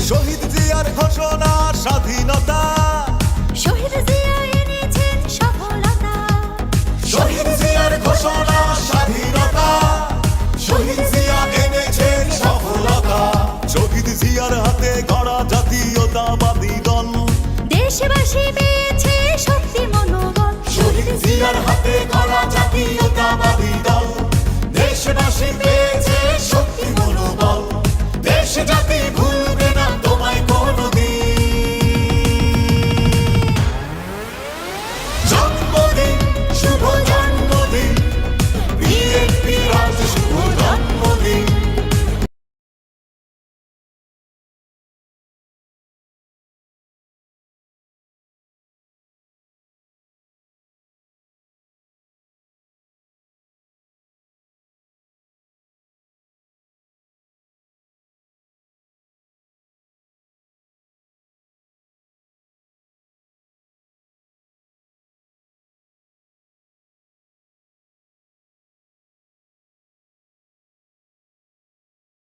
শহীদ জিয়ার ঘোষণা স্বাধীনতা, শহীদ জিয়া এনেছেন সফলতা, শহীদ জিয়ার ঘোষণা স্বাধীনতা, শহীদ জিয়া এনেছেন সফলতা। শহীদ জিয়ার হাতে গড়া জাতীয়তাবাদী দল, দেশবাসী পেয়েছে শক্তি মনোবল। শহীদ জিয়ার হাতে গড়া জাতীয়তাবাদী দল, দেশবাসী পেয়েছে শক্তি মনোবল। দেশ জাতি ভুল